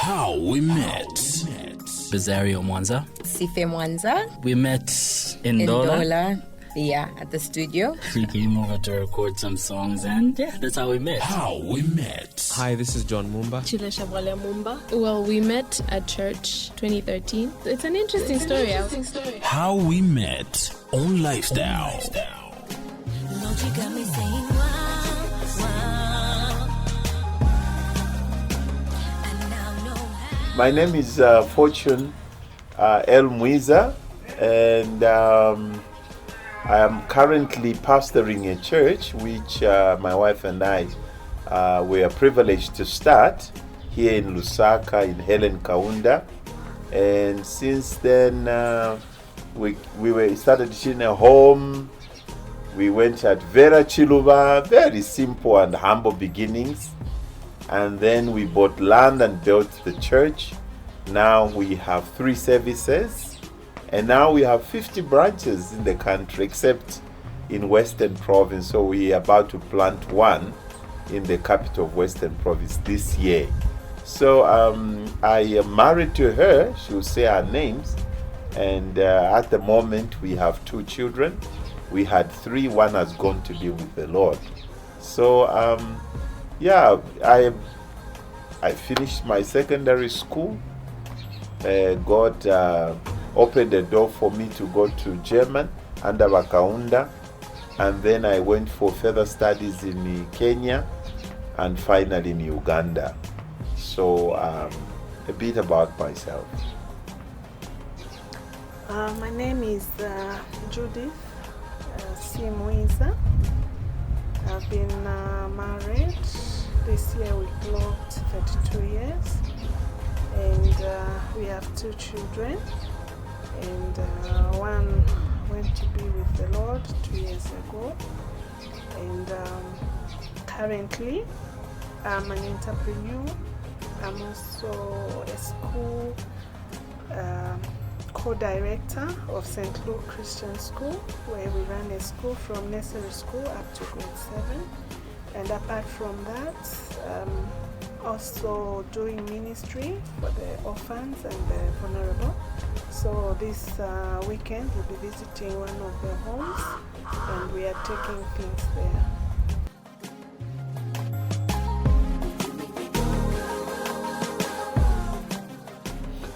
How we met. Bezario Mwiza. Sife Mwiza. We met in Dola. Yeah, at the studio. She came over to record some songs, and yeah, that's how we met. How we met. Hi, this is John Mumba. Well, we met at church 2013. It's an interesting story. How we met on Lifestyle. Lord, you got me saying wow, wow. And now know how. My name is Fortune Mwiza, and I am currently pastoring a church which my wife and I were privileged to start here in Lusaka in Helen Kaunda. And since then we started in a home. We went at Vera Chiluba, very simple and humble beginnings. And then we bought land and built the church. Now we have 3 services. And now we have 50 branches in the country, except in Western Province. So we are about to plant one in the capital of Western Province this year. So I am married to her. She will say our names. And at the moment, we have 2 children. We had 3. One has gone to be with the Lord. So, I finished my secondary school. God opened the door for me to go to German under Kaunda, and then I went for further studies in Kenya and finally in Uganda. So a bit about myself. My name is Judith Mwiza. I've been married. This year we clocked 32 years, and we have 2 children. And one went to be with the Lord 2 years ago. And currently, I'm an entrepreneur. I'm also a school co-director of St. Luke Christian School, where we run a school from nursery school up to grade 7. And apart from that, also doing ministry for the orphans and the vulnerable. So this weekend we'll be visiting one of the homes, and we are taking things there.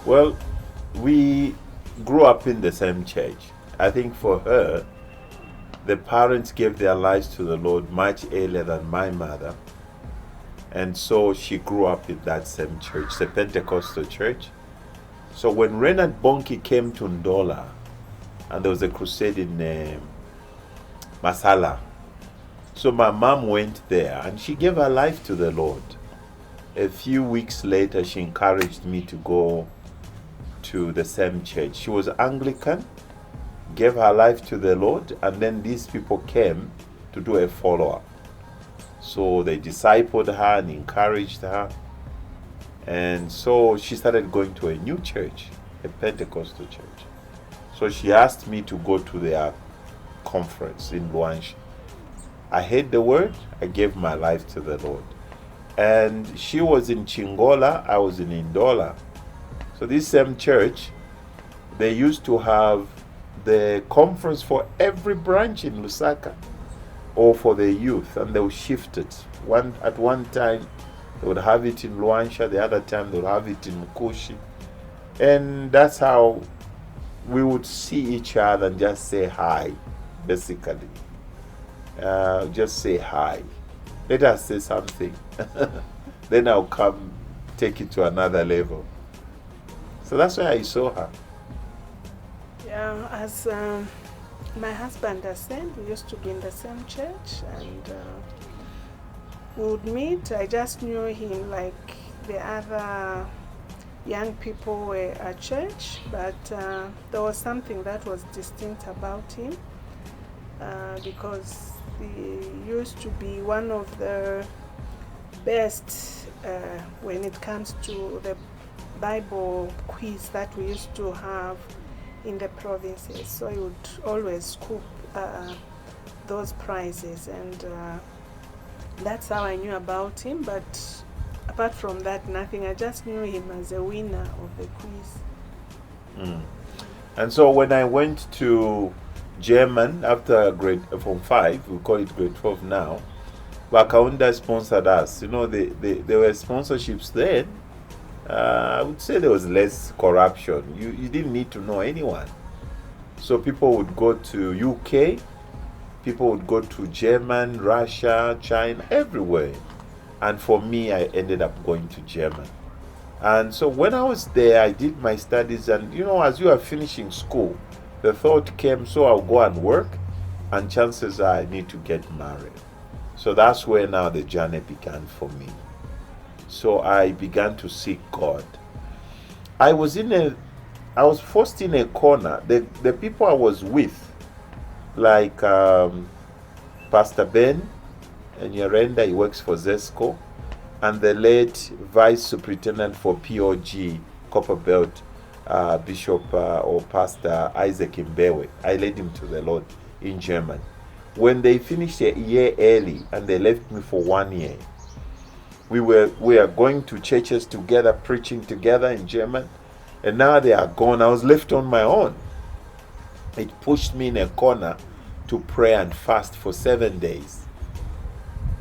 Well, we grew up in the same church. I think for her, the parents gave their lives to the Lord much earlier than my mother. And so she grew up in that same church, the Pentecostal church. So when Renard Bonki came to Ndola, and there was a crusade in Masala, so my mom went there and she gave her life to the Lord. A few weeks later, she encouraged me to go to the same church. She was Anglican, gave her life to the Lord, and then these people came to do a follow-up. So they discipled her and encouraged her. And so she started going to a new church, a Pentecostal church. So she asked me to go to their conference in Luanshya. I heard the word, I gave my life to the Lord. And she was in Chingola, I was in Ndola. So this same church, they used to have the conference for every branch in Lusaka, or for the youth, and they would shift it. At one time, they would have it in Luanshya, the other time they would have it in Mukushi. And that's how we would see each other and just say hi, basically. Just say hi. Let us say something. Then I'll come take it to another level. So that's why I saw her. Yeah, as my husband has said, we used to be in the same church, and we would meet. I just knew him like the other young people were at church, but there was something that was distinct about him, because he used to be one of the best when it comes to the Bible quiz that we used to have in the provinces. So he would always scoop those prizes, and that's how I knew about him. But apart from that, nothing. I just knew him as a winner of the quiz. And so when I went to German after from 5, we call it grade 12 now, Wakaunda sponsored us. You know, there were sponsorships then. I would say there was less corruption. You didn't need to know anyone. So people would go to UK, people would go to German, Russia, China, everywhere. And for me, I ended up going to German. And so when I was there, I did my studies. And, you know, as you are finishing school, the thought came, so I'll go and work. And chances are I need to get married. So that's where now the journey began for me. So I began to seek God. I was forced in a corner. The people I was with, like Pastor Ben and Yarenda, he works for Zesco, and the late Vice Superintendent for POG, Copperbelt, Bishop or Pastor Isaac Imbewe. I led him to the Lord in Germany. When they finished a year early and they left me for 1 year, we were going to churches together, preaching together in German, and now they are gone. I was left on my own. It pushed me in a corner to pray and fast for 7 days.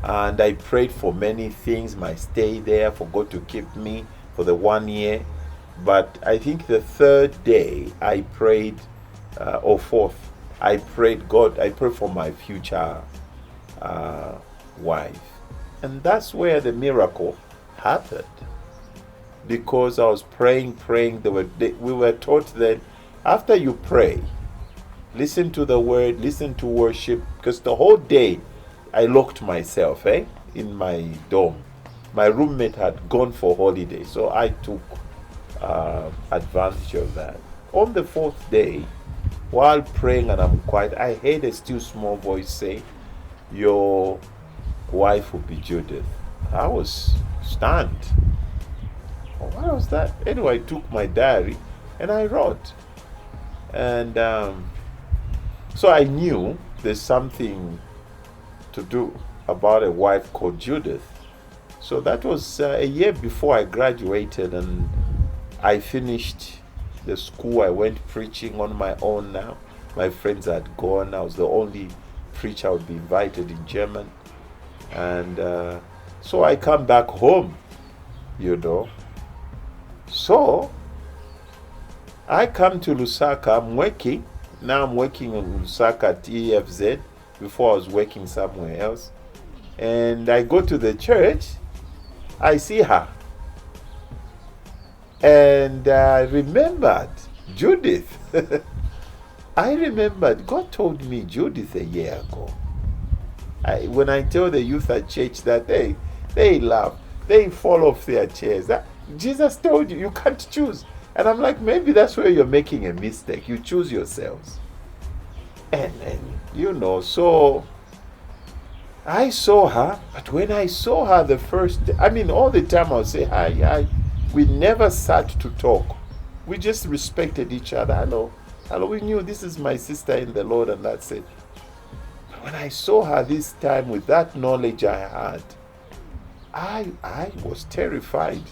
And I prayed for many things, my stay there, for God to keep me for the 1 year. But I think the third day I prayed, or fourth, I prayed God, I prayed for my future wife. And that's where the miracle happened. Because I was praying. We were taught that after you pray, listen to the word, listen to worship. Because the whole day I locked myself in my dorm. My roommate had gone for holiday, so I took advantage of that. On the fourth day, while praying and I'm quiet, I heard a still small voice say, "Your wife will be Judith." I was stunned. What was that? Anyway, I took my diary and I wrote. And so I knew there's something to do about a wife called Judith. So that was a year before I graduated and I finished the school. I went preaching on my own now. My friends had gone. I was the only preacher I would be invited in German. And so I come back home, you know. So I come to Lusaka. I'm working. Now I'm working in Lusaka at EFZ. Before I was working somewhere else. And I go to the church. I see her. And I remembered Judith. I remembered God told me Judith a year ago. When I tell the youth at church that they laugh, they fall off their chairs. Jesus told you, you can't choose. And I'm like, maybe that's where you're making a mistake. You choose yourselves. And you know, so I saw her, but when I saw her the first day, all the time I would say hi. We never sat to talk. We just respected each other. Hello. We knew this is my sister in the Lord, and that's it. But when I saw her this time with that knowledge I had, I was terrified.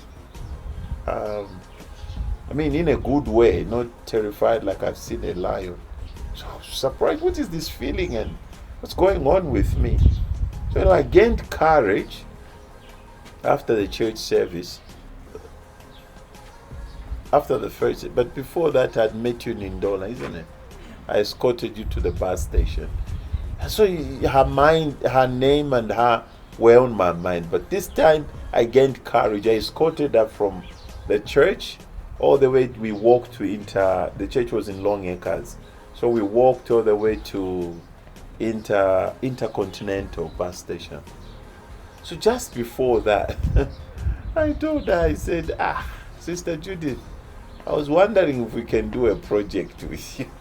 In a good way, not terrified like I've seen a lion. So I was surprised. What is this feeling and what's going on with me? So I gained courage after the church service. After the first, but before that, I'd met you in Ndola, isn't it? I escorted you to the bus station. And so her name and her were on my mind. But this time, I gained courage. I escorted her from the church all the way. We walked to the church was in Long Acres. So we walked all the way to Intercontinental bus station. So just before that, I told her, I said, Sister Judith, I was wondering if we can do a project with you.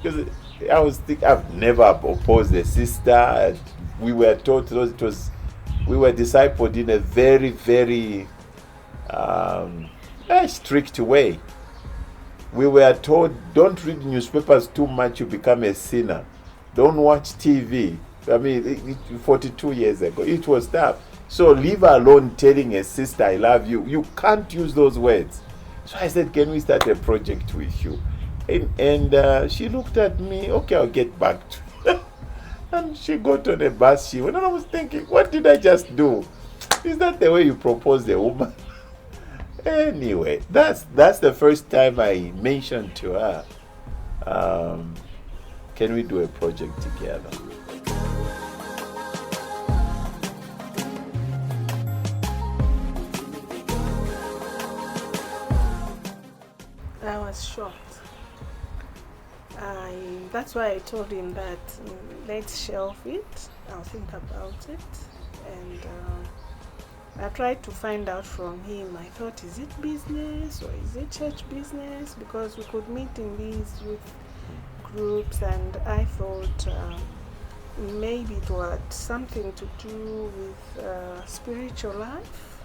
Because I was thinking, I've never opposed a sister. We were taught we were discipled in a very, very strict way. We were told, don't read newspapers too much, you become a sinner. Don't watch TV. 42 years ago, it was tough. So leave alone telling a sister I love you. You can't use those words. So I said, can we start a project with you? And she looked at me, okay, I'll get back to you. And she got on a bus, she went, and I was thinking, what did I just do? Is that the way you propose a woman? Anyway, that's the first time I mentioned to her, can we do a project together? I was shocked. That's why I told him that let's shelve it. I'll think about it. And I tried to find out from him. I thought, is it business or is it church business? Because we could meet in these youth groups, and I thought maybe it had something to do with spiritual life.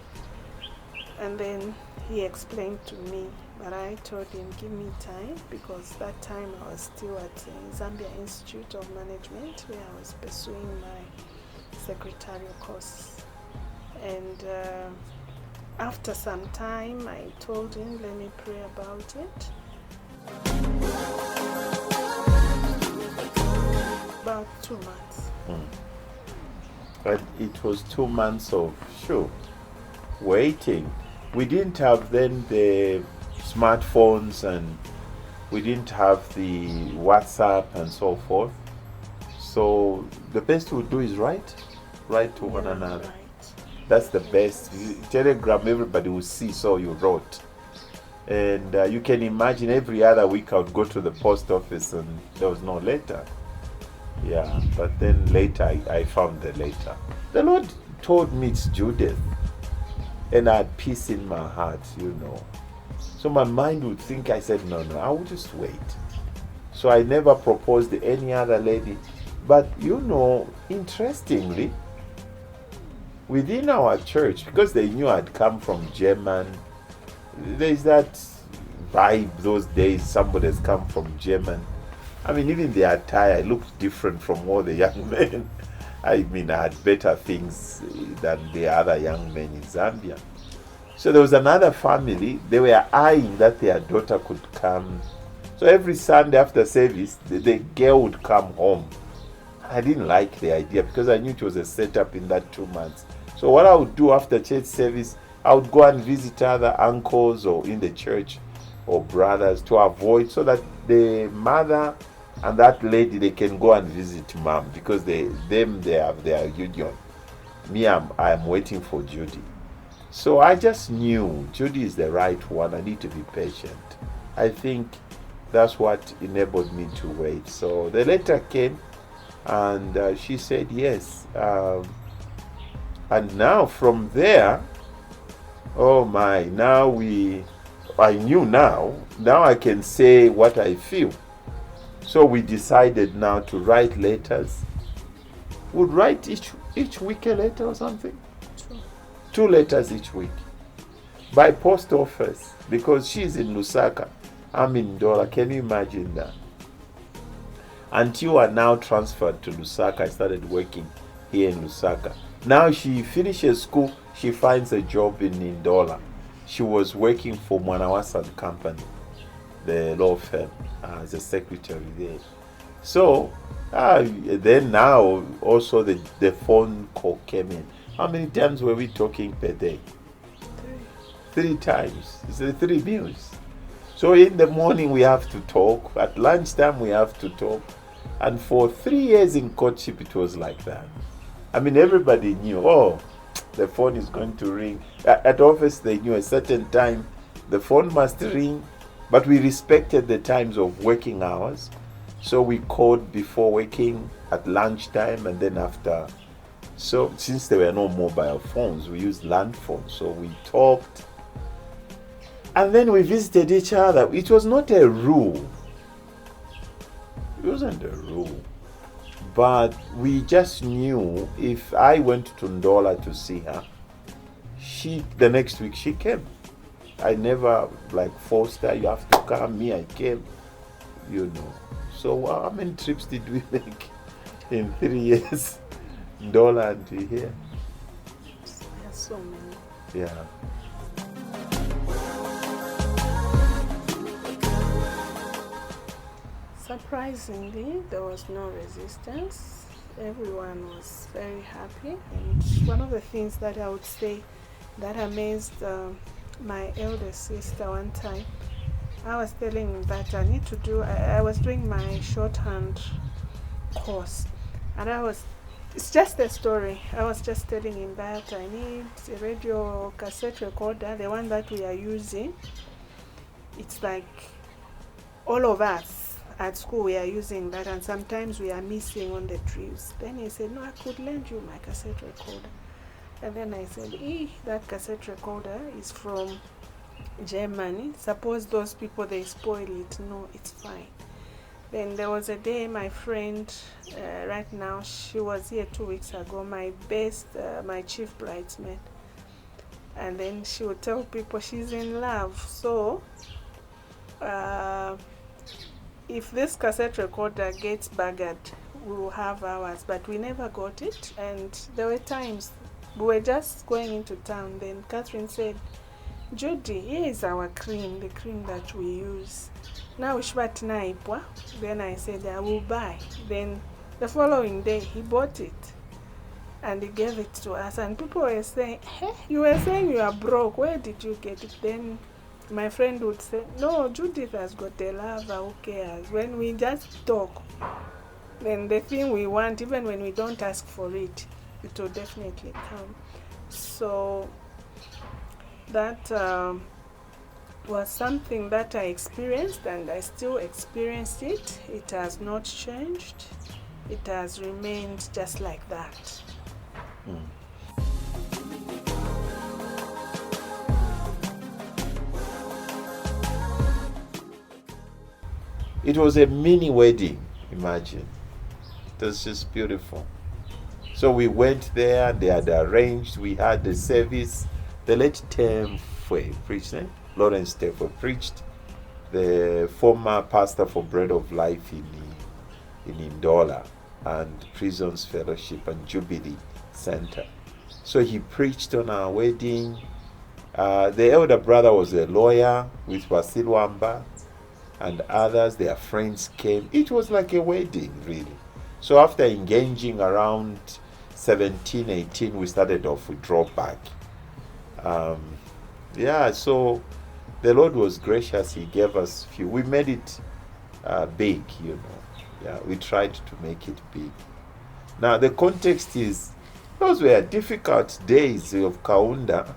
And then he explained to me, but I told him, give me time, because that time I was still at Zambia Institute of Management, where I was pursuing my secretarial course. And after some time, I told him, let me pray about it. About 2 months. But it was 2 months of waiting. We didn't have then the smartphones, and we didn't have the WhatsApp and so forth. So the best we do is write to one another. Right. That's the best. Telegram, everybody will see, so you wrote. And you can imagine every other week I would go to the post office and there was no letter. Yeah, but then later I found the letter. The Lord told me it's Judith. And I had peace in my heart, So my mind would think, I said, no, I will just wait. So I never proposed to any other lady. But interestingly, within our church, because they knew I'd come from German, there's that vibe those days, somebody has come from German. I mean, even the attire looked different from all the young men. I had better things than the other young men in Zambia. So there was another family, they were eyeing that their daughter could come. So every Sunday after service, the girl would come home. I didn't like the idea because I knew it was a setup in that 2 months. So what I would do after church service, I would go and visit other uncles or in the church or brothers to avoid, so that the mother and that lady, they can go and visit mom, because they have their union. Me, I'm waiting for Judy. So I just knew Judy is the right one. I need to be patient. I think that's what enabled me to wait. So the letter came, and she said yes. And now from there, oh my, I knew now I can say what I feel. So we decided now to write letters. We'd write each week a letter or something. 2 letters each week. By post office, because she's in Lusaka, I'm in Ndola. Can you imagine that? Until I now transferred to Lusaka, I started working here in Lusaka. Now she finishes school, she finds a job in Ndola. She was working for Mwanawasan Company, the law firm, as a secretary there. So then now also the phone call came in. How many times were we talking per day? 3 times. It's 3 meals. So in the morning we have to talk, at lunchtime we have to talk. And for 3 years in courtship it was like that. Everybody knew, the phone is going to ring. At office they knew a certain time the phone must ring, but we respected the times of working hours. So we called before working, at lunchtime, and then after. So since there were no mobile phones, we used land phones. So we talked. And then we visited each other. It was not a rule. It wasn't a rule. But we just knew if I went to Ndola to see her, the next week she came. I never forced her, you have to come. Me, I came, So how many trips did we make in 3 years? Ndola and here. so many. Yeah. Surprisingly, there was no resistance. Everyone was very happy. And one of the things that I would say that amazed my elder sister one time, I was telling him that I was doing my shorthand course, and it's just a story. I was just telling him that I need a radio cassette recorder, the one that we are using. It's like all of us at school we are using that, and sometimes we are missing on the trips. Then he said, no, I could lend you my cassette recorder. And then I said, that cassette recorder is from Germany. Suppose those people, they spoil it. No, it's fine. Then there was a day my friend, right now, she was here 2 weeks ago, my chief bridesmaid. And then she would tell people she's in love. So, if this cassette recorder gets buggered, we will have ours, but we never got it. And there were times we were just going into town, then Catherine said, Judy, here is our cream, the cream that we use. Now naipwa. Then I said, I will buy. Then the following day he bought it and he gave it to us, and people were saying, hey, you were saying you are broke, where did you get it? Then my friend would say, no, Judith has got a lover who cares. When we just talk, then the thing we want, even when we don't ask for it, it will definitely come. So that was something that I experienced, and I still experience it. It has not changed. It has remained just like that. It was a mini wedding, imagine. It was just beautiful. So we went there, they had arranged, we had the service. The late Temfwe preached, Lawrence Temfwe preached, the former pastor for Bread of Life in Indola and Prisons Fellowship and Jubilee Center. So he preached on our wedding. The elder brother was a lawyer with Wasilwamba, and others, their friends came. It was like a wedding, really. So after engaging around 17, 18, we started off, we drove back. So the Lord was gracious. He gave us few. We made it big, Yeah, we tried to make it big. Now, the context is, those were difficult days of Kaunda.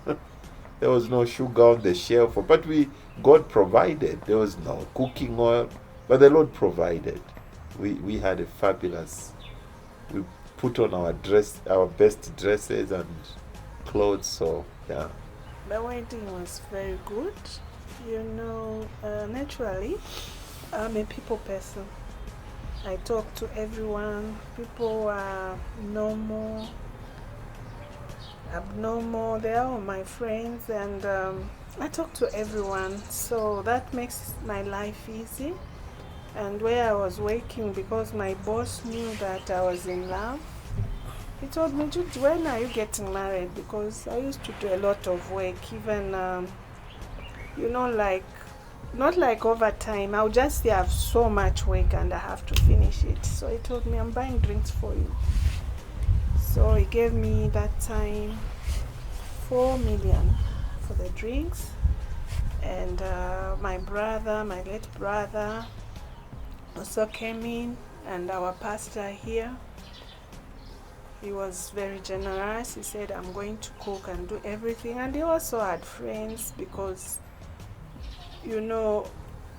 There was no sugar on the shelf, but God provided. There was no cooking oil, but the Lord provided. We had a fabulous. We put on our best dresses and clothes. So yeah. The wedding was very good. Naturally, I'm a people person. I talk to everyone. People are normal, abnormal. They are all my friends, and I talk to everyone. So that makes my life easy. And where I was working, because my boss knew that I was in love, he told me, Judy, when are you getting married? Because I used to do a lot of work, even, not like overtime. I would just say I have so much work and I have to finish it. So he told me, I'm buying drinks for you. So he gave me that time 4 million for the drinks. And my late brother, also came in, and our pastor here, he was very generous. He said, I'm going to cook and do everything. And he also had friends, because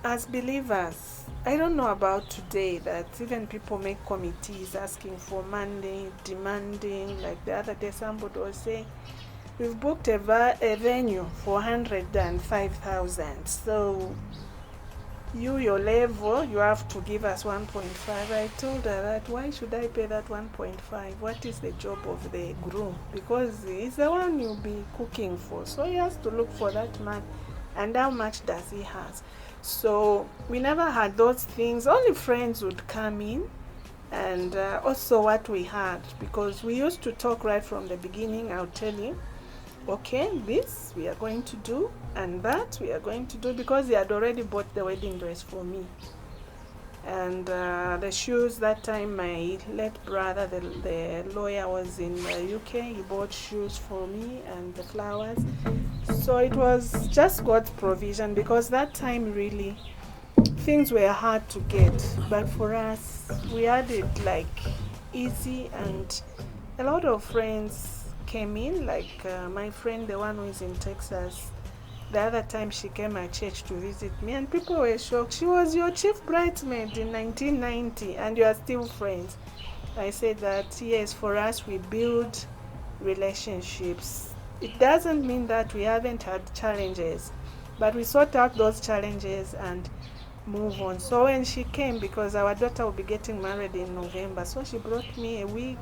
as believers, I don't know about today, that even people make committees asking for money, demanding. Like the other day, somebody was saying, we've booked a venue for 105,000. So your level, you have to give us 1.5. I told her that, why should I pay that 1.5? What is the job of the groom? Because he's the one you'll be cooking for. So he has to look for that man. And how much does he have? So we never had those things. Only friends would come in. And also what we had, because we used to talk right from the beginning. I'll tell you, okay, this we are going to do, and that we are going to do, because he had already bought the wedding dress for me. And the shoes, that time my late brother, the lawyer, was in the UK. He bought shoes for me and the flowers. So it was just God's provision, because that time really things were hard to get. But for us, we had it like easy, and a lot of friends came in, like my friend, the one who is in Texas. The other time she came at church to visit me, and people were shocked. She was your chief bridesmaid in 1990 and you are still friends. I said that yes, for us we build relationships. It doesn't mean that we haven't had challenges, but we sort out those challenges and move on. So when she came, because our daughter will be getting married in November, so she brought me a wig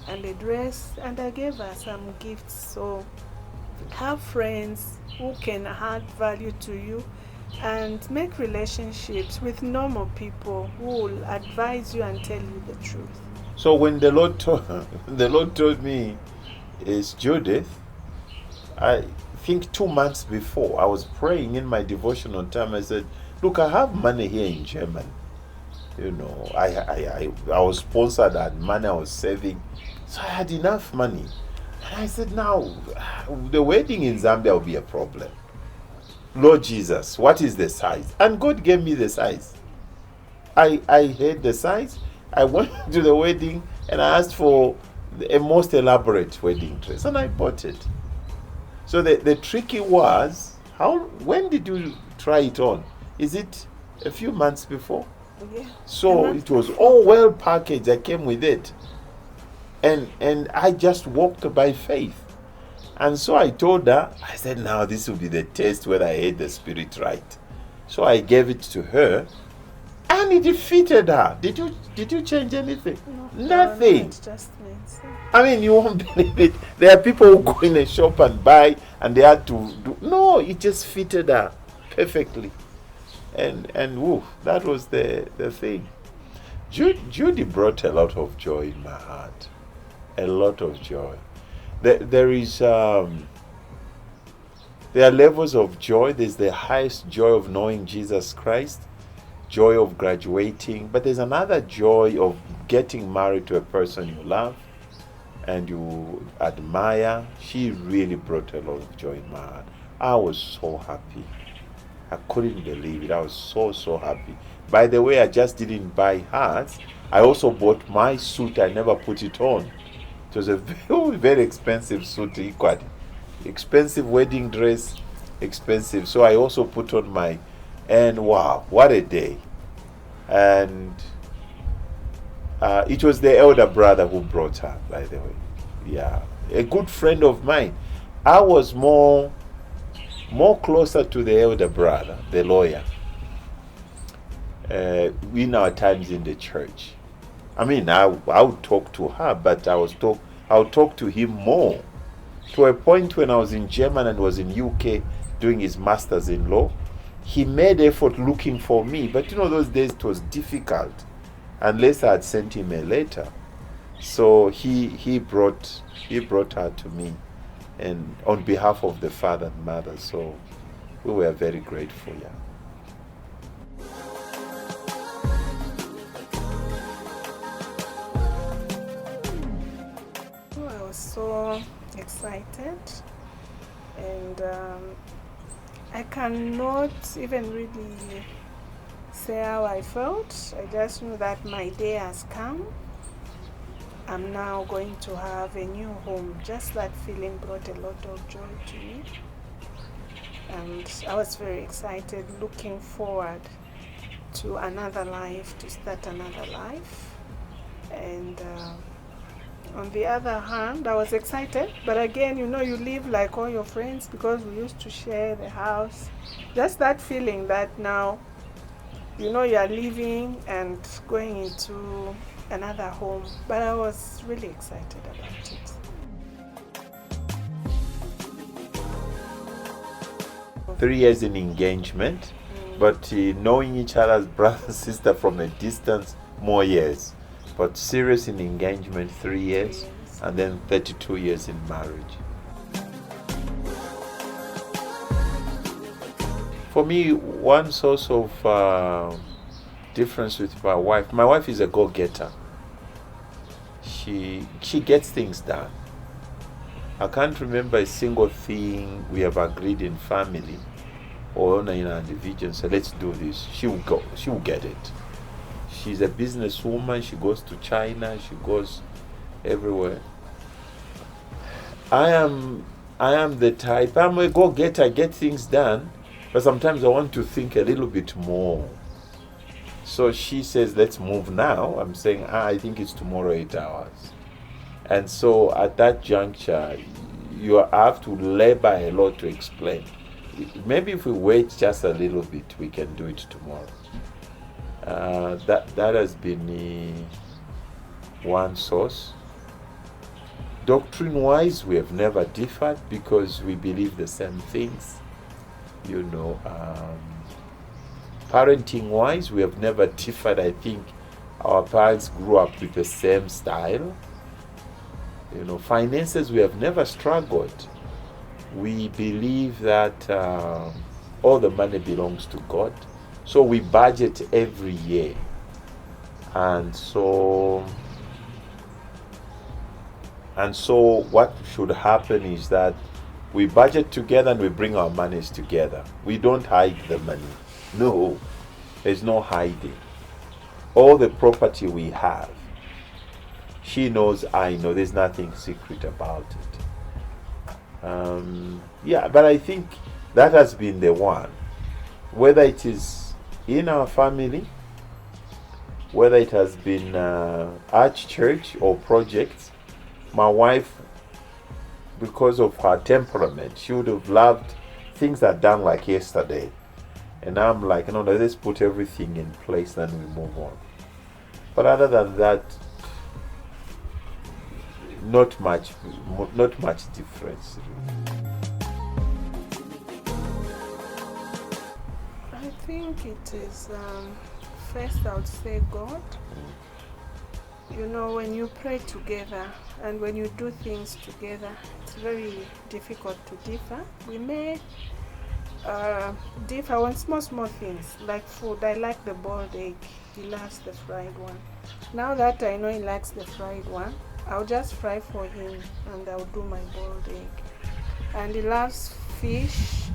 and a dress, and I gave her some gifts. So have friends who can add value to you, and make relationships with normal people who will advise you and tell you the truth. So when the Lord told me it's Judith, I think 2 months before, I was praying in my devotional time. I said, look, I have money here in Germany. You know, I was sponsored, and money I was saving. So I had enough money. And I said, now, the wedding in Zambia will be a problem. Lord Jesus, what is the size? And God gave me the size. I had the size. I went to the wedding and I asked for a most elaborate wedding dress, and I bought it. So the tricky was, when did you try it on? Is it a few months before? Yeah. So it was all well packaged. I came with it. And I just walked by faith. And so I told her, I said, now this will be the test whether I had the spirit right. So I gave it to her, and it fitted her. Did you change anything? No, Nothing. No, it just means. I mean, you won't believe it. There are people who go in a shop and buy, and they had to do. No, it just fitted her perfectly. And woo, that was the thing. Judy brought a lot of joy in my heart. A lot of joy. There are levels of joy. There's the highest joy of knowing Jesus Christ, joy of graduating, but there's another joy of getting married to a person you love and you admire. She really brought a lot of joy in my heart. I was so happy. I couldn't believe it. I was so happy. By the way, I just didn't buy hers. I also bought my suit. I never put it on. It was a very, very expensive suit, equally. Expensive wedding dress, expensive. So I also put on my, and wow, what a day. And it was the elder brother who brought her, by the way. Yeah, a good friend of mine. I was more closer to the elder brother, the lawyer, in our times in the church. I mean, I would talk to her, but I would talk to him more. To a point when I was in Germany and was in UK doing his master's in law, he made effort looking for me. But you know, those days it was difficult, unless I had sent him a letter. So he brought her to me, and on behalf of the father and mother. So we were very grateful. Yeah. So excited, and I cannot even really say how I felt. I just knew that my day has come. I'm now going to have a new home. Just that feeling brought a lot of joy to me, and I was very excited, looking forward to another life, to start another life. And on the other hand, I was excited, but again, you know, you live like all your friends because we used to share the house. Just that feeling that now, you know, you are leaving and going into another home. But I was really excited about it. 3 years in engagement, but knowing each other as brother and sister from a distance, more years. But serious in engagement, 3 years, and then 32 years in marriage. For me, one source of difference with my wife is a go-getter. She gets things done. I can't remember a single thing we have agreed in family or in an individual. So let's do this. She will go. She will get it. She's a businesswoman. She goes to China. She goes everywhere. I am the type. I'm a go-getter. I get things done, but sometimes I want to think a little bit more. So she says, let's move now. I'm saying, I think it's tomorrow 8 hours. And so at that juncture, you have to labor a lot to explain. Maybe if we wait just a little bit, we can do it tomorrow. That has been one source. Doctrine-wise, we have never differed because we believe the same things. Parenting-wise, we have never differed. I think our parents grew up with the same style. Finances, we have never struggled. We believe that all the money belongs to God. So we budget every year. And so what should happen is that we budget together and we bring our monies together. We don't hide the money. No, there's no hiding. All the property we have, she knows, I know, there's nothing secret about it. But I think that has been the one. Whether it is in our family, whether it has been at church or projects, my wife, because of her temperament, she would have loved things that are done like yesterday. And I'm like, no, let's put everything in place, then we move on. But other than that, not much difference. I think it is, first I would say God. When you pray together and when you do things together, it's very difficult to differ. We may differ on small things like food. I like the boiled egg. He loves the fried one. Now that I know he likes the fried one, I'll just fry for him and I'll do my boiled egg. And he loves fish.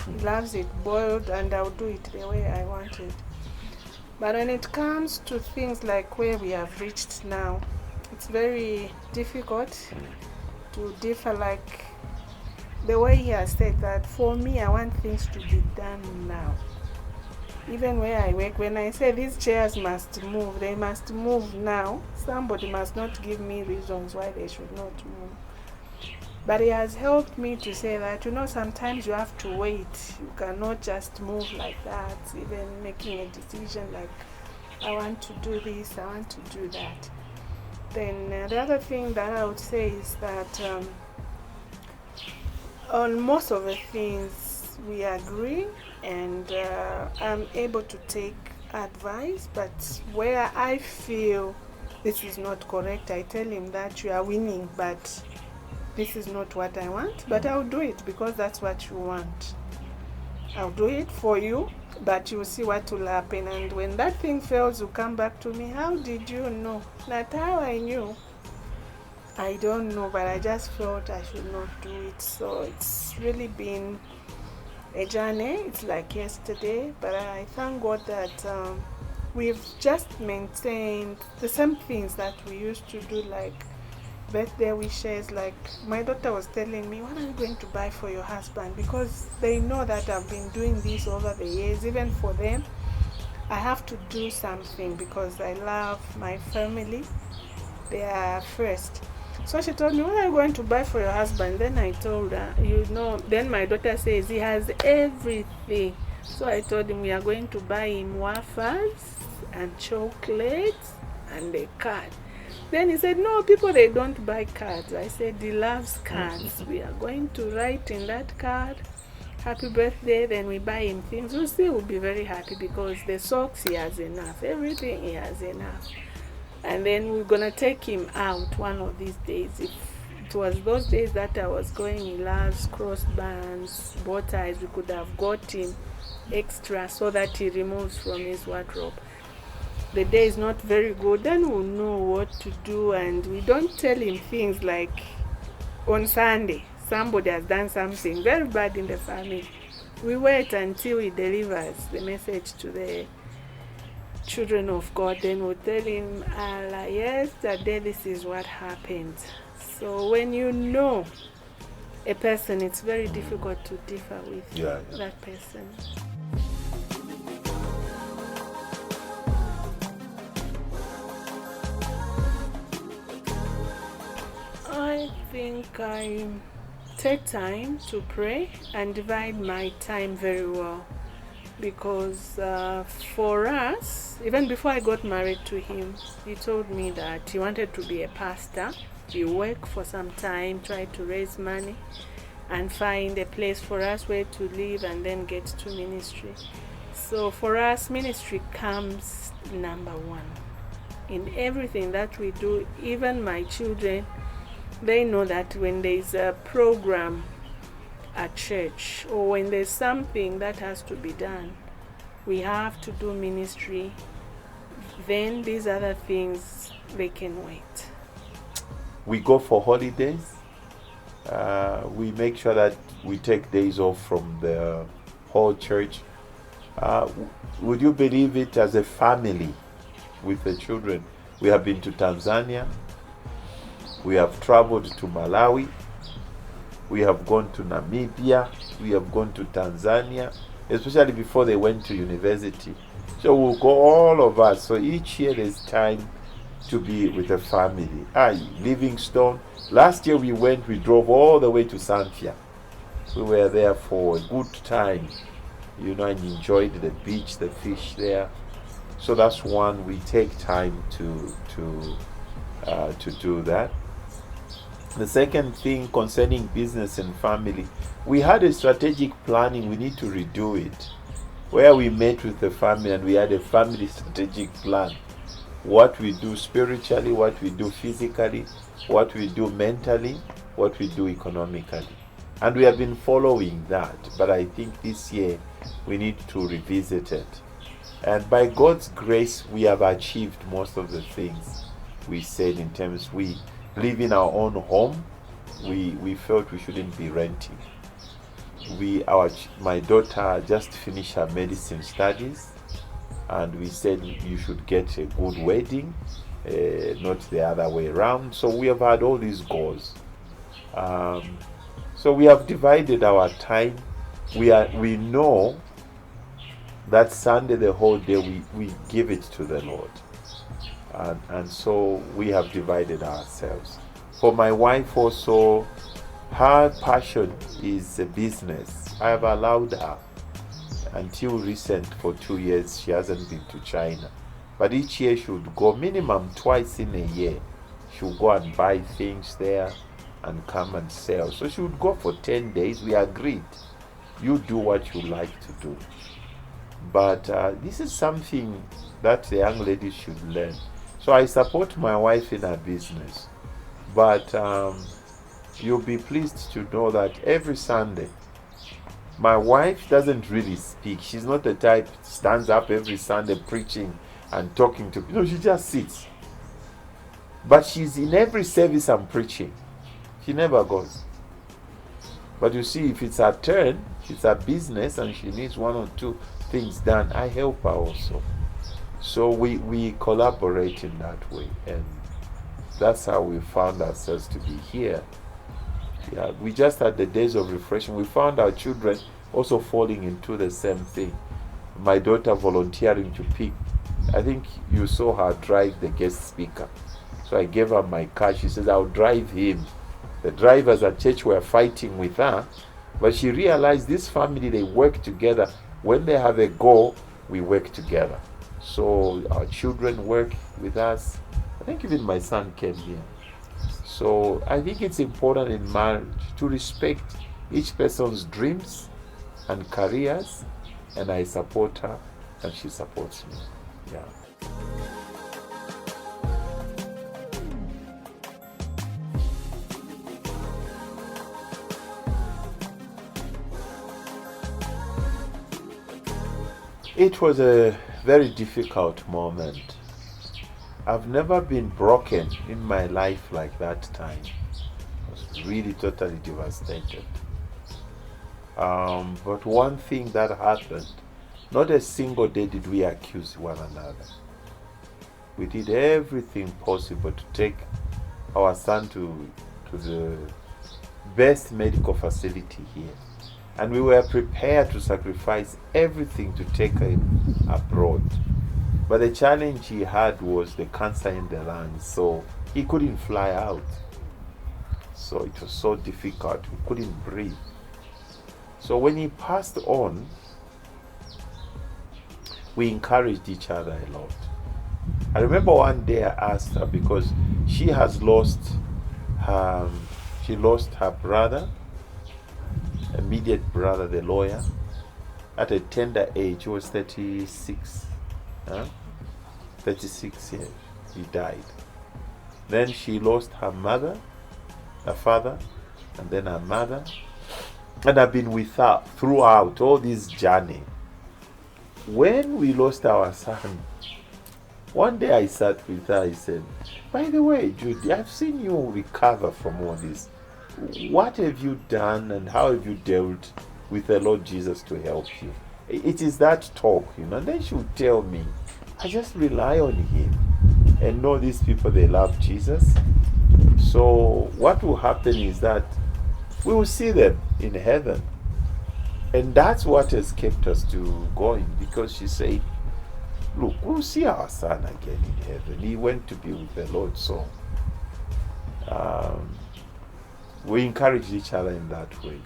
He loves it boiled, and I'll do it the way I want it. But when it comes to things like where we have reached now, it's very difficult to differ. Like the way he has said that, for me, I want things to be done now. Even where I work, when I say these chairs must move, they must move now. Somebody must not give me reasons why they should not move. But he has helped me to say that, sometimes you have to wait. You cannot just move like that, even making a decision like, I want to do this, I want to do that. Then the other thing that I would say is that on most of the things we agree, and I'm able to take advice, but where I feel this is not correct, I tell him that you are winning, but this is not what I want, but I'll do it because that's what you want. I'll do it for you, but you'll see what will happen. And when that thing fails, you come back to me. How did you know? Not how I knew. I don't know, but I just felt I should not do it. So it's really been a journey. It's like yesterday, but I thank God that we've just maintained the same things that we used to do, like birthday wishes. Like my daughter was telling me, what are you going to buy for your husband? Because they know that I've been doing this over the years. Even for them, I have to do something because I love my family. They are first. So she told me, what are you going to buy for your husband? Then I told her, then my daughter says he has everything. So I told him we are going to buy him waffles and chocolates and a card. Then he said, no, people, they don't buy cards. I said, he loves cards. We are going to write in that card, happy birthday. Then we buy him things. We'll see, we'll be very happy because the socks, he has enough. Everything, he has enough. And then we're going to take him out one of these days. If it was those days that I was going, he loves crossbands, bow ties, we could have got him extra so that he removes from his wardrobe. The day is not very good, then we'll know what to do, and we don't tell him things like on Sunday somebody has done something very bad in the family. We wait until he delivers the message to the children of God, then we'll tell him, yesterday this is what happened. So when you know a person, it's very difficult to differ with that person. I think I take time to pray and divide my time very well, because for us, even before I got married to him, he told me that he wanted to be a pastor. He worked for some time, tried to raise money and find a place for us where to live, and then get to ministry. So for us, ministry comes number one in everything that we do. Even my children, they know that when there's a program at church, or when there's something that has to be done, we have to do ministry. Then these other things, they can wait. We go for holidays. We make sure that we take days off from the whole church. Would you believe it, as a family with the children, we have been to Tanzania, we have traveled to Malawi, we have gone to Namibia, we have gone to Tanzania, especially before they went to university. So we'll go, all of us. So each year there's time to be with the family. Livingstone. Last year we drove all the way to Sanfia. We were there for a good time, and enjoyed the beach, the fish there. So that's one, we take time to do that. The second thing concerning business and family, we had a strategic planning. We need to redo it, where we met with the family and we had a family strategic plan. What we do spiritually, what we do physically, what we do mentally, what we do economically. And we have been following that, but I think this year we need to revisit it. And by God's grace, we have achieved most of the things we said, in terms we live in our own home. We felt we shouldn't be renting. My daughter just finished her medicine studies, and we said you should get a good wedding, not the other way around. So we have had all these goals. So we have divided our time. We know that Sunday, the whole day, we give it to the Lord. And so we have divided ourselves. For my wife also, her passion is a business. I have allowed her. Until recent, for 2 years, she hasn't been to China. But each year she would go minimum twice in a year. She would go and buy things there and come and sell. So she would go for 10 days. We agreed, you do what you like to do. But this is something that the young lady should learn. So I support my wife in her business. But you'll be pleased to know that every Sunday, my wife doesn't really speak. She's not the type stands up every Sunday preaching and talking to people. No, she just sits. But she's in every service I'm preaching. She never goes. But you see, if it's her turn, it's her business, and she needs one or two things done, I help her also. So we collaborate in that way, and that's how we found ourselves to be here. Yeah, we just had the days of refreshing. We found our children also falling into the same thing. My daughter volunteering to pick. I think you saw her drive the guest speaker. So I gave her my car. She says, I'll drive him. The drivers at church were fighting with her, but she realized this family, they work together. When they have a goal, we work together. So our children work with us. I think even my son came here. So I think it's important in marriage to respect each person's dreams and careers, and I support her and she supports me. Yeah. It was a very difficult moment. I've never been broken in my life like that time. I was really totally devastated. But one thing that happened, not a single day did we accuse one another. We did everything possible to take our son to the best medical facility here. And we were prepared to sacrifice everything to take him abroad. But the challenge he had was the cancer in the lungs, so he couldn't fly out. So it was so difficult, we couldn't breathe. So when he passed on, we encouraged each other a lot. I remember one day I asked her, because she has lost her brother, immediate brother, the lawyer, at a tender age. He was 36. 36 years. He died. Then she lost her mother, her father, and then her mother. And I've been with her throughout all this journey. When we lost our son, one day I sat with her, I said, by the way, Judy, I've seen you recover from all this. What have you done and how have you dealt with the Lord Jesus to help you? It is that talk, And then she would tell me, I just rely on him and know these people, they love Jesus. So what will happen is that we will see them in heaven. And that's what has kept us to going, because she said, look, we'll see our son again in heaven. He went to be with the Lord. So we encourage each other in that way.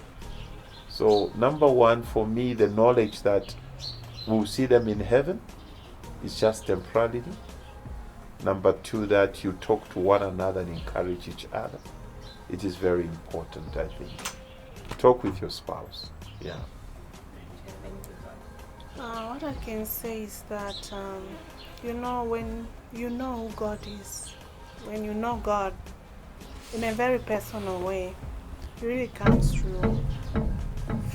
So number one, for me, the knowledge that we'll see them in heaven is just temporarily. Number two, that you talk to one another and encourage each other. It is very important, I think. Talk with your spouse. Yeah. What I can say is that, when you know who God is, when you know God in a very personal way, it really comes through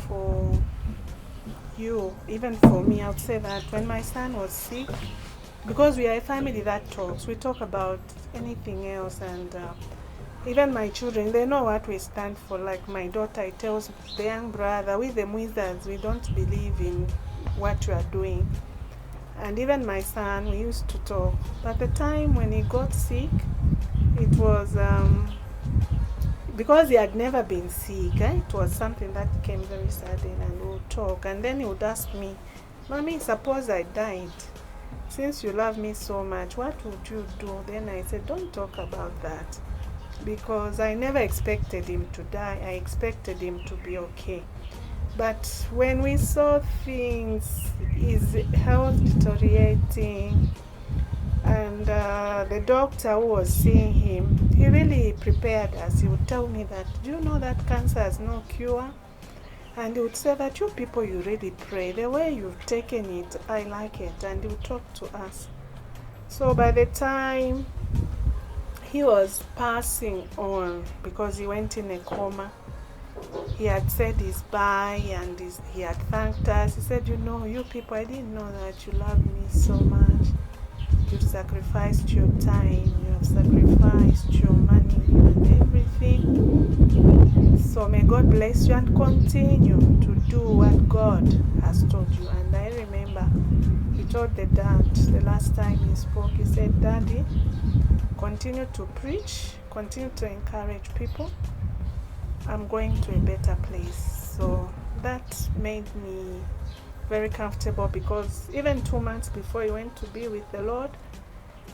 for you. Even for me, I would say that when my son was sick, because we are a family that talks, we talk about anything else, and even my children, they know what we stand for. Like my daughter, it tells the young brother, we the Mwizas, we don't believe in what you are doing. And even my son, we used to talk. But the time when he got sick, it was because he had never been sick. It was something that came very sudden, and we would talk. And then he would ask me, Mommy, suppose I died. Since you love me so much, what would you do? Then I said, don't talk about that. Because I never expected him to die. I expected him to be okay. But when we saw things, his health deteriorating, and the doctor who was seeing him, he really prepared us. He would tell me that, do you know that cancer has no cure? And he would say that, you people, you really pray. The way you've taken it, I like it. And he would talk to us. So by the time he was passing on, because he went in a coma, he had said his bye, and he had thanked us. He said, you people, I didn't know that you love me so much. You've sacrificed your time, you have sacrificed your money and everything. So may God bless you and continue to do what God has told you. And I remember he told the dad the last time he spoke, he said, Daddy, continue to preach, continue to encourage people. I'm going to a better place. So that made me very comfortable, because even 2 months before he went to be with the Lord,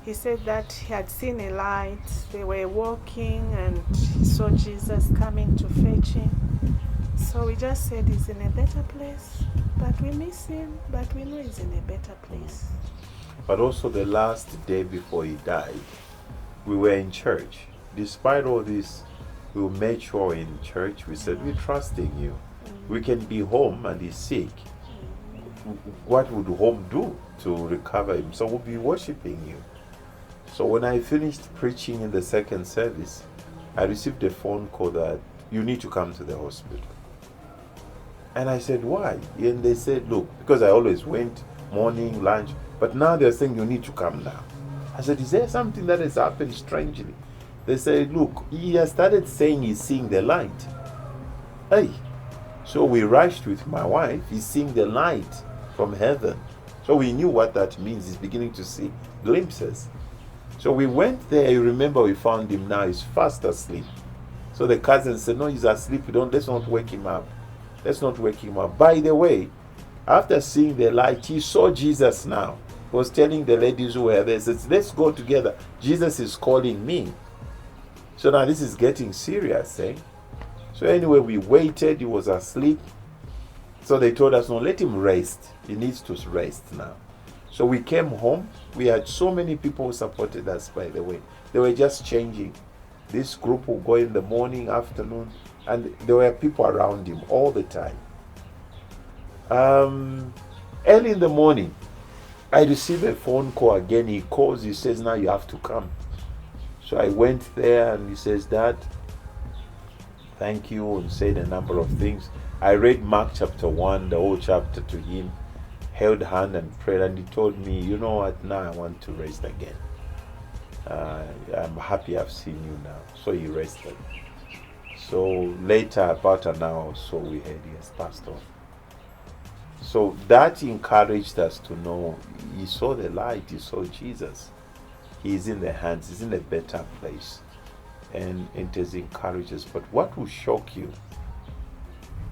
he said that he had seen a light. They were walking and he saw Jesus coming to fetch him. So we just said he's in a better place, but we miss him, but we know he's in a better place. But also the last day before he died, we were in church. Despite all this, we made sure in church, we said, we're trusting you. We can be home and he's sick. What would home do to recover him? So we'll be worshiping you. So when I finished preaching in the second service, I received a phone call that you need to come to the hospital. And I said, why? And they said, look, because I always went morning, lunch. But now they're saying you need to come now. I said, is there something that has happened strangely? They say, look, he has started saying he's seeing the light. Hey. So we rushed with my wife. He's seeing the light from heaven. So we knew what that means. He's beginning to see glimpses. So we went there. You remember we found him now. He's fast asleep. So the cousin said, no, he's asleep. Let's not wake him up. Let's not wake him up. By the way, after seeing the light, he saw Jesus now. He was telling the ladies who were there, says, let's go together. Jesus is calling me. So now this is getting serious, eh? So anyway, we waited. He was asleep. So they told us, no, let him rest. He needs to rest now. So we came home. We had so many people who supported us, by the way. They were just changing. This group will go in the morning, afternoon, and there were people around him all the time. Early in the morning, I received a phone call again. He calls, he says, now you have to come. So I went there and he says, Dad, thank you, and said a number of things. I read Mark chapter 1, the whole chapter to him, held hand and prayed, and he told me, you know what, now I want to rest again. I'm happy I've seen you now. So he rested. So later, about an hour or so, we heard he has passed on. So that encouraged us to know he saw the light, he saw Jesus. He's in the hands, he's in a better place. And it has encouraged us. But what will shock you?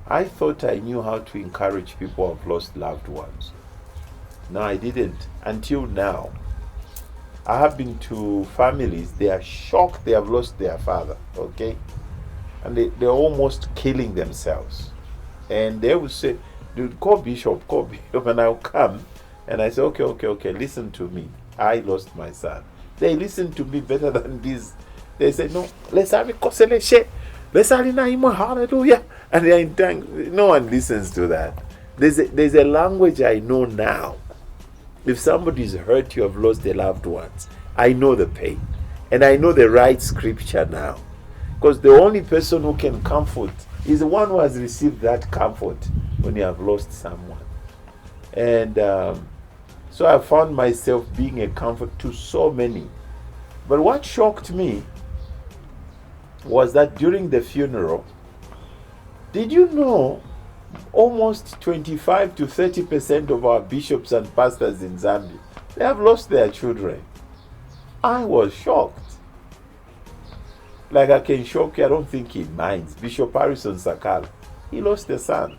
I thought I knew how to encourage people who have lost loved ones. No, I didn't until now. I have been to families, they are shocked they have lost their father, okay? And they're almost killing themselves. And they will say, dude, call Bishop, and I'll come. And I say, okay, listen to me. I lost my son. They listen to me better than this. They say, no, let's have a consolation. Let's have a hallelujah. And they are in tongues. No one listens to that. There's a language I know now. If somebody's hurt, you have lost their loved ones, I know the pain. And I know the right scripture now. Because the only person who can comfort is the one who has received that comfort when you have lost someone. And so I found myself being a comfort to so many. But what shocked me was that during the funeral, did you know almost 25 to 30% of our bishops and pastors in Zambia, they have lost their children? I was shocked. Like I can shock you, I don't think he minds. Bishop Harrison Sakala, he lost a son.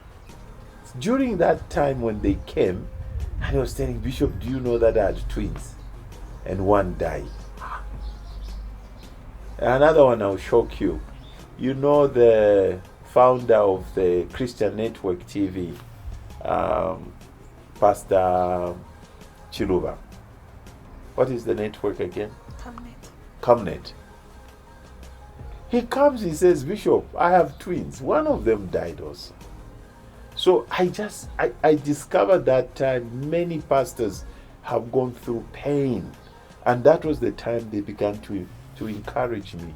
During that time when they came, I was telling Bishop, do you know that I had twins? And one died. Another one I'll shock you. You know the founder of the Christian Network TV, Pastor Chiluba. What is the network again? Comnet. He comes, he says, Bishop, I have twins. One of them died also. So I discovered that time many pastors have gone through pain. And that was the time they began to encourage me.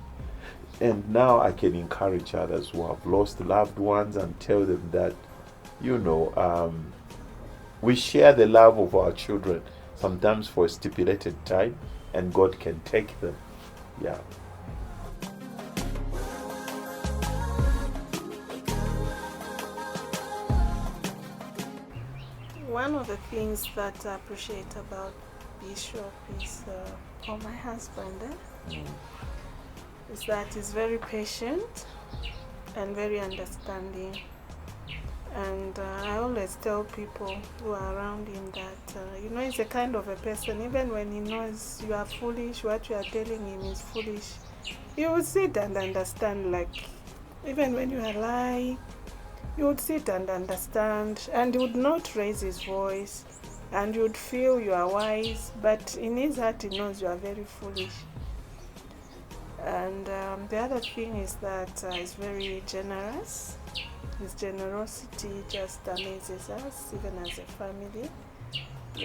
And now I can encourage others who have lost loved ones and tell them that, we share the love of our children, sometimes for a stipulated time, and God can take them. Yeah. One of the things that I appreciate about Bishop is, or my husband, is that he's very patient and very understanding. And I always tell people who are around him that, he's a kind of a person, even when he knows you are foolish, what you are telling him is foolish, he will sit and understand, like, even when you are lying, you would sit and understand, and he would not raise his voice, and you would feel you are wise, but in his heart he knows you are very foolish. And the other thing is that he's very generous. His generosity just amazes us, even as a family.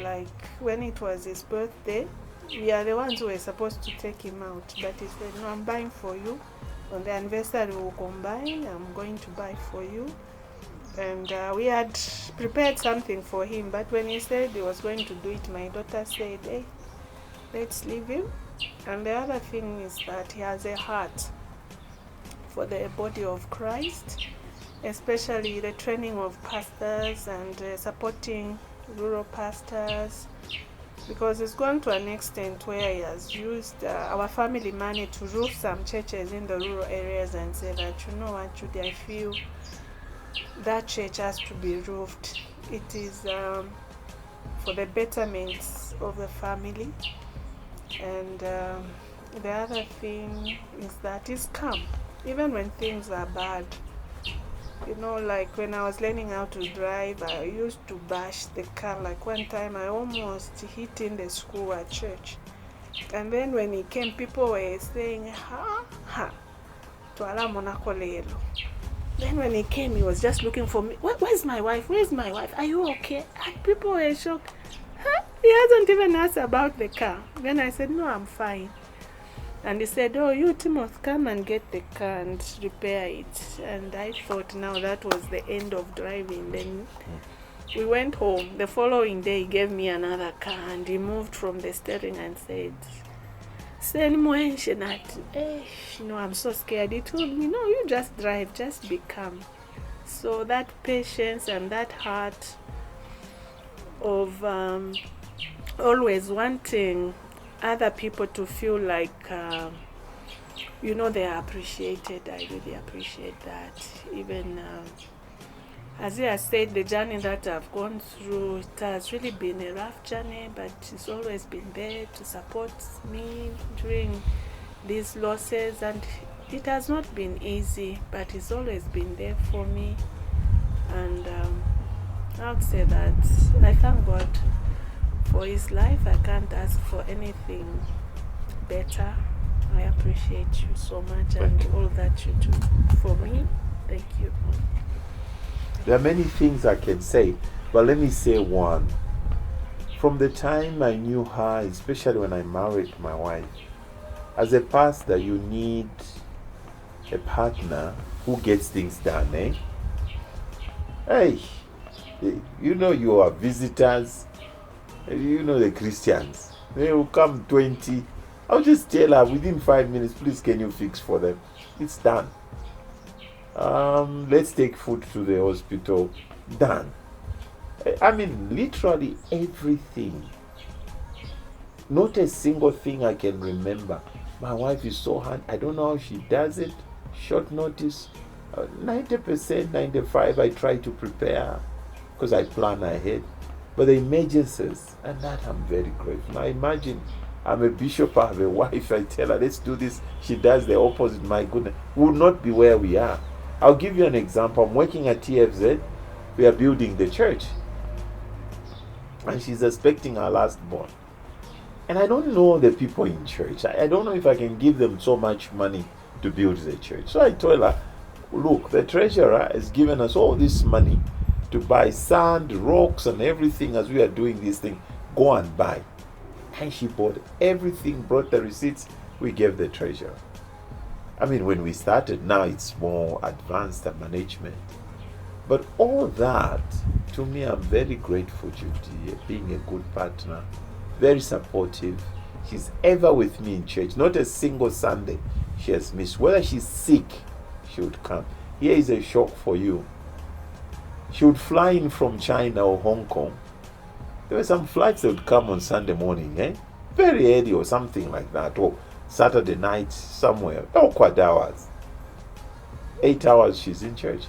Like when it was his birthday, we are the ones who were supposed to take him out, but he said, no, I'm buying for you. On the anniversary we'll combine, I'm going to buy for you. And we had prepared something for him, but when he said he was going to do it, my daughter said, hey, let's leave him. And the other thing is that he has a heart for the body of Christ, especially the training of pastors and supporting rural pastors, because it's gone to an extent where he has used our family money to roof some churches in the rural areas and say that, you know what, Judy, I feel that church has to be roofed. It is for the betterment of the family. And the other thing is that he's calm, even when things are bad. You know, like when I was learning how to drive, I used to bash the car. Like one time I almost hit in the school at church. And then when he came, people were saying, ha, twala monako lelo. Then when he came, he was just looking for me. Where's my wife? Where's my wife? Are you okay? And people were shocked. Huh? He hasn't even asked about the car. Then I said, no, I'm fine. And he said, oh, you, Timothy, come and get the car and repair it. And I thought now that was the end of driving. Then we went home. The following day, he gave me another car and he moved from the steering and said, no, I'm so scared. He told me, no, you just drive, just be calm. So that patience and that heart of always wanting other people to feel like, they are appreciated. I really appreciate that. Even as he has said, the journey that I've gone through, it has really been a rough journey, but he's always been there to support me during these losses. And it has not been easy, but he's always been there for me. And I would say that I thank God for his life. I can't ask for anything better. I appreciate you so much and all that you do for me. Thank you. There are many things I can say, but let me say one. From the time I knew her, especially when I married my wife, as a pastor, you need a partner who gets things done, eh? Hey, you are visitors, the Christians. They will come 20. I'll just tell her within 5 minutes, please, can you fix for them? It's done. Let's take food to the hospital. Done. I mean, literally everything. Not a single thing I can remember. My wife is so hard. I don't know how she does it. Short notice. 90%, 95%, I try to prepare because I plan ahead. But the emergencies, and that I'm very grateful. Now imagine, I'm a bishop, I have a wife, I tell her, let's do this. She does the opposite. My goodness, we would not be where we are. I'll give you an example. I'm working at TFZ. We are building the church. And she's expecting her last born. And I don't know the people in church. I don't know if I can give them so much money to build the church. So I told her, look, the treasurer has given us all this money to buy sand, rocks, and everything as we are doing this thing. Go and buy. And she bought everything, brought the receipts. We gave the treasurer. I mean, when we started, now it's more advanced management. But all that, to me, I'm very grateful, Judy, being a good partner, very supportive. She's ever with me in church. Not a single Sunday she has missed. Whether she's sick, she would come. Here is a shock for you. She would fly in from China or Hong Kong. There were some flights that would come on Sunday morning, very early or something like that, or Saturday night somewhere. Awkward hours. 8 hours she's in church.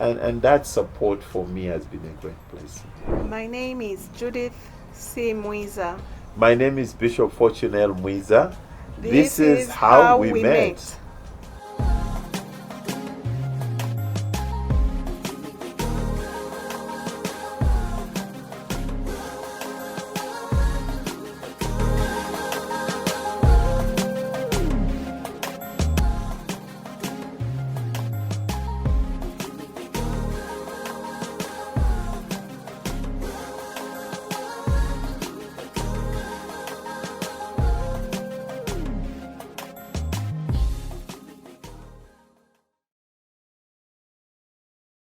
And that support for me has been a great blessing. My name is Judith C. Mwiza. My name is Bishop Fortunel Mwiza. This is how we met.